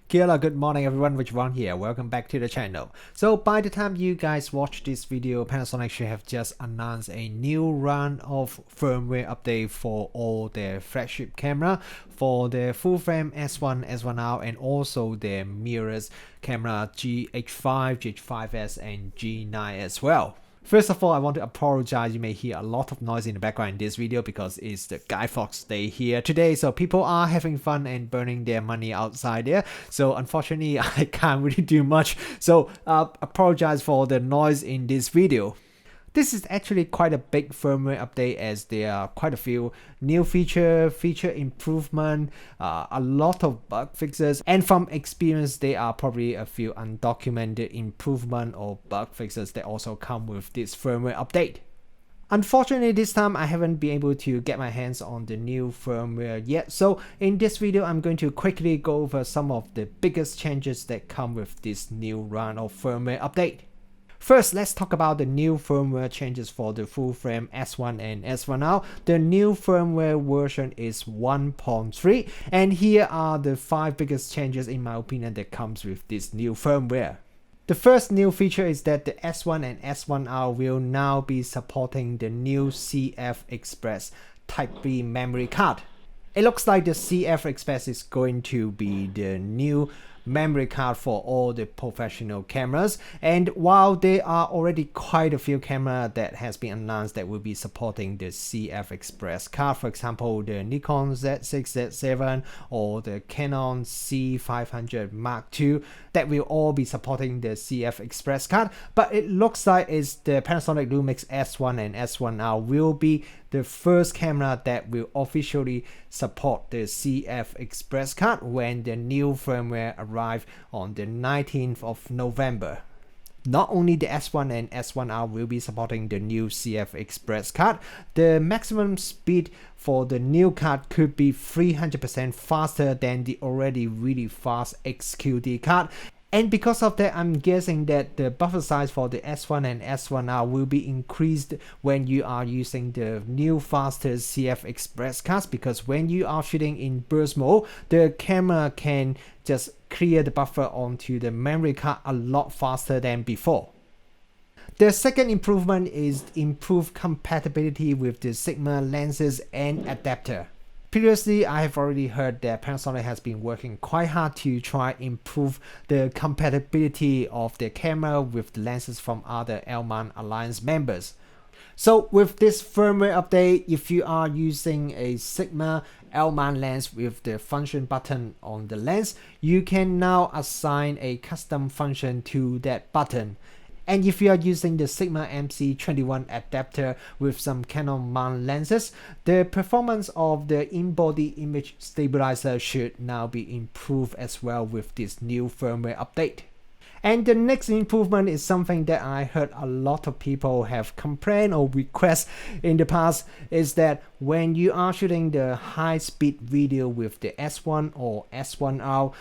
Killer, good morning everyone, Ron here. Welcome back to the channel. So by the time you guys watch this video, Panasonic should have just announced a new run of firmware update for all their flagship camera, for their full frame S1, S1R, and also their mirrorless camera GH5, GH5S, and G9 as well. First of all, I want to apologize. You may hear a lot of noise in the background in this video because it's the Guy Fawkes Day here today. So people are having fun and burning their money outside there. So unfortunately, I can't really do much. So apologize for the noise in this video. This is actually quite a big firmware update as there are quite a few new feature improvement, a lot of bug fixes, and from experience there are probably a few undocumented improvement or bug fixes that also come with this firmware update. Unfortunately, this time I haven't been able to get my hands on the new firmware yet, so in this video I'm going to quickly go over some of the biggest changes that come with this new run of firmware update. First, let's talk about the new firmware changes for the full frame S1 and S1R. The new firmware version is 1.3, and here are the 5 biggest changes in my opinion that comes with this new firmware. The first new feature is that the S1 and S1R will now be supporting the new CF Express Type B memory card. It looks like the CF Express is going to be the new memory card for all the professional cameras, and while there are already quite a few cameras that has been announced that will be supporting the CF Express card, for example the Nikon Z6, Z7 or the Canon C500 Mark II, that will all be supporting the CF Express card, but it looks like it's the Panasonic Lumix S1 and S1R will be the first camera that will officially support the CF Express card when the new firmware arrives on the 19th of November. Not only the S1 and S1R will be supporting the new CF Express card, the maximum speed for the new card could be 300% faster than the already really fast XQD card. And because of that, I'm guessing that the buffer size for the S1 and S1R will be increased when you are using the new faster CF Express cards, because when you are shooting in burst mode, the camera can just clear the buffer onto the memory card a lot faster than before. The second improvement is improved compatibility with the Sigma lenses and adapter. Previously, I have already heard that Panasonic has been working quite hard to try improve the compatibility of their camera with the lenses from other L-mount Alliance members. So with this firmware update, if you are using a Sigma L-mount lens with the function button on the lens, you can now assign a custom function to that button. And if you are using the Sigma MC21 adapter with some Canon mount lenses, the performance of the in-body image stabilizer should now be improved as well with this new firmware update. And the next improvement is something that I heard a lot of people have complained or request in the past, is that when you are shooting the high-speed video with the S1 or S1R,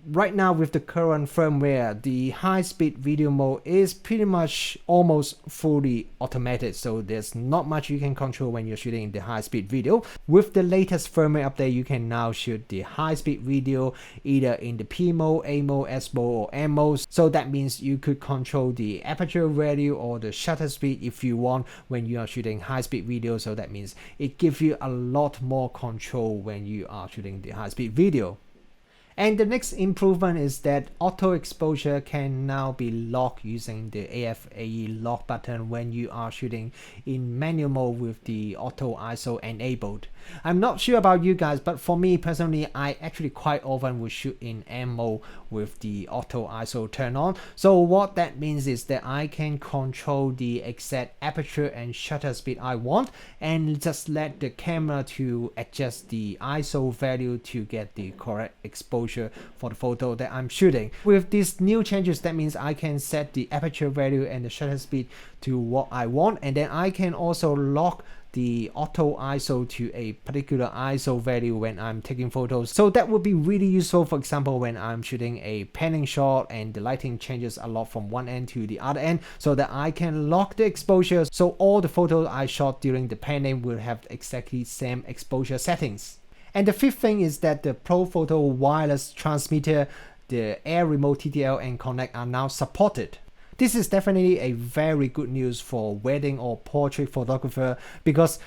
right now with the current firmware, the high-speed video mode is pretty much almost fully automated, so there's not much you can control when you're shooting in the high-speed video. With the latest firmware update, you can now shoot the high-speed video either in the P mode, A mode, S mode, or M mode, so that means you could control the aperture value or the shutter speed if you want when you are shooting high-speed video, so that means it gives you a lot more control when you are shooting the high-speed video. And the next improvement is that auto exposure can now be locked using the AFAE lock button when you are shooting in manual mode with the auto ISO enabled. I'm not sure about you guys, but for me personally, I actually quite often will shoot in M mode with the auto ISO turned on. So what that means is that I can control the exact aperture and shutter speed I want and just let the camera to adjust the ISO value to get the correct exposure for the photo that I'm shooting. With these new changes, that means I can set the aperture value and the shutter speed to what I want, and then I can also lock the auto ISO to a particular ISO value when I'm taking photos. So that would be really useful, for example, when I'm shooting a panning shot and the lighting changes a lot from one end to the other end, so that I can lock the exposure so all the photos I shot during the panning will have exactly same exposure settings. And the fifth thing is that the ProPhoto wireless transmitter the Air Remote TTL and Connect are now supported. This is definitely a very good news for wedding or portrait photographer because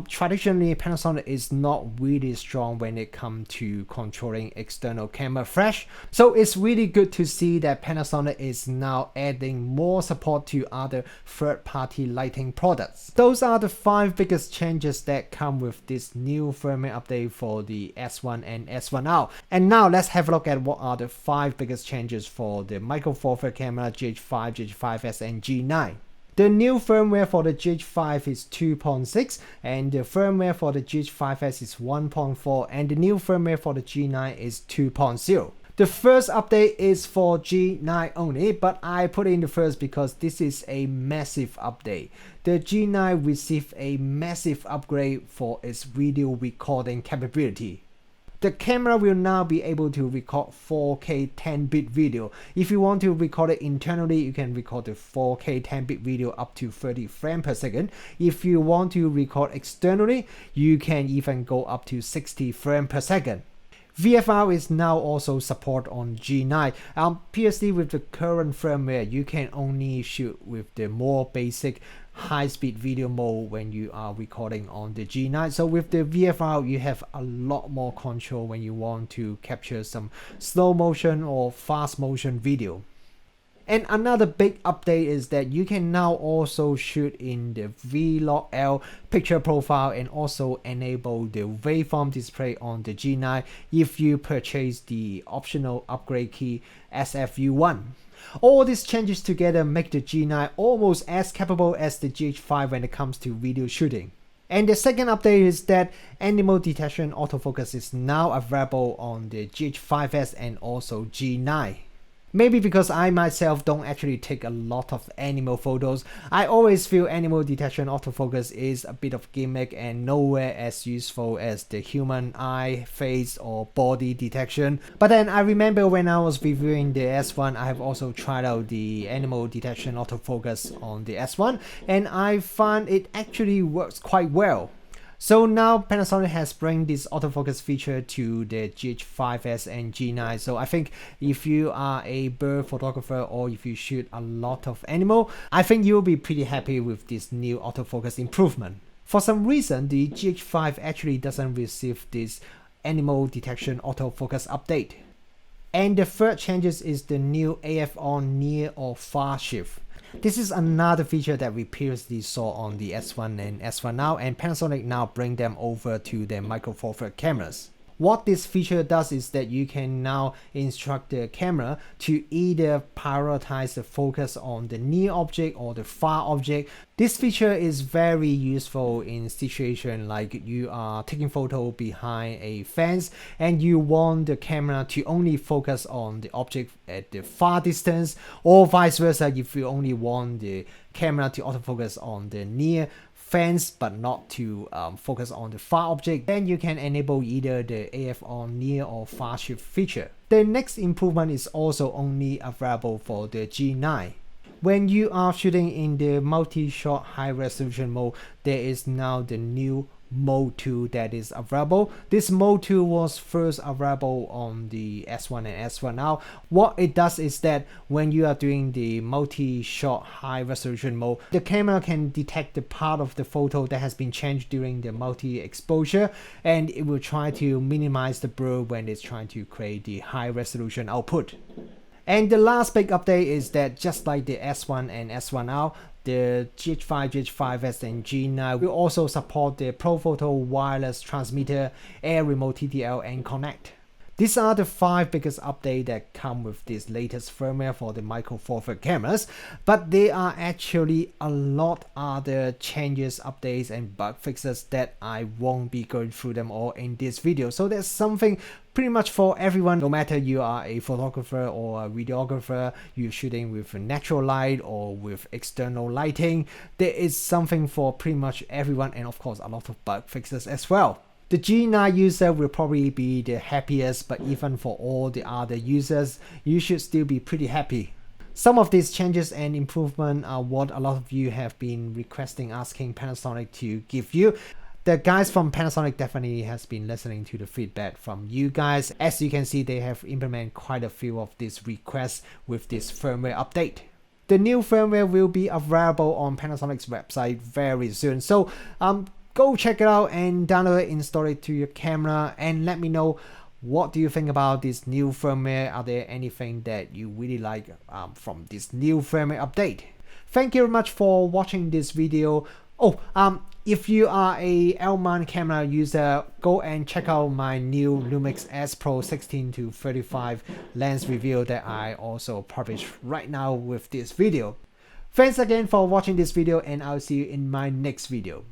traditionally Panasonic is not really strong when it comes to controlling external camera flash. So it's really good to see that Panasonic is now adding more support to other third-party lighting products. Those are the 5 biggest changes that come with this new firmware update for the S1 and S1R. And now let's have a look at what are the 5 biggest changes for the Micro Four Thirds camera GH5, GH5S and G9. The new firmware for the GH5 is 2.6 and the firmware for the GH5S is 1.4 and the new firmware for the G9 is 2.0. The first update is for G9 only, but I put it in the first because this is a massive update. The G9 received a massive upgrade for its video recording capability. The camera will now be able to record 4K 10-bit video. If you want to record it internally, you can record the 4K 10-bit video up to 30 frames per second. If you want to record externally, you can even go up to 60 frames per second. VFR is now also support on G9. Previously with the current firmware, you can only shoot with the more basic high-speed video mode when you are recording on the G9. So with the VFR, you have a lot more control when you want to capture some slow motion or fast motion video. And another big update is that you can now also shoot in the V-Log-L picture profile and also enable the waveform display on the G9 if you purchase the optional upgrade key SFU1. All these changes together make the G9 almost as capable as the GH5 when it comes to video shooting. And the second update is that animal detection autofocus is now available on the GH5S and also G9. Maybe because I myself don't actually take a lot of animal photos, I always feel animal detection autofocus is a bit of gimmick and nowhere as useful as the human eye, face or body detection. But then I remember when I was reviewing the S1, I have also tried out the animal detection autofocus on the S1 and I found it actually works quite well. So now Panasonic has bring this autofocus feature to the GH5S and G9. So I think if you are a bird photographer or if you shoot a lot of animal, I think you'll be pretty happy with this new autofocus improvement. For some reason, the GH5 actually doesn't receive this animal detection autofocus update. And the third changes is the new AF on near or far shift. This is another feature that we previously saw on the S1 and S1R, and Panasonic now bring them over to their Micro Four Thirds cameras. What this feature does is that you can now instruct the camera to either prioritize the focus on the near object or the far object. This feature is very useful in situations like you are taking photo behind a fence and you want the camera to only focus on the object at the far distance, or vice versa if you only want the camera to autofocus on the near fence but not to focus on the far object, then you can enable either the AF on near or far shift feature. The next improvement is also only available for the G9. When you are shooting in the multi-shot high resolution mode, there is now the new Mode 2 that is available. This Mode 2 was first available on the S1 and S1R. What it does is that when you are doing the multi-shot high resolution mode, the camera can detect the part of the photo that has been changed during the multi-exposure, and it will try to minimize the blur when it's trying to create the high resolution output. And the last big update is that just like the S1 and S1R, the GH5, GH5S and G9 will also support the ProPhoto wireless transmitter, Air Remote TTL and Connect. These are the 5 biggest updates that come with this latest firmware for the Micro Four Thirds cameras, but there are actually a lot other changes, updates and bug fixes that I won't be going through them all in this video. So there's something pretty much for everyone, no matter you are a photographer or a videographer, you're shooting with natural light or with external lighting. There is something for pretty much everyone, and of course a lot of bug fixes as well. The G9 user will probably be the happiest, but even for all the other users, you should still be pretty happy. Some of these changes and improvements are what a lot of you have been requesting, asking Panasonic to give you. The guys from Panasonic definitely has been listening to the feedback from you guys. As you can see, they have implemented quite a few of these requests with this firmware update. The new firmware will be available on Panasonic's website very soon. So go check it out and download it, install it to your camera, and let me know what do you think about this new firmware. Are there anything that you really like from this new firmware update? Thank you very much for watching this video. Oh, if you are a L-mount camera user, go and check out my new Lumix S Pro 16-35 lens review that I also published right now with this video. Thanks again for watching this video, and I'll see you in my next video.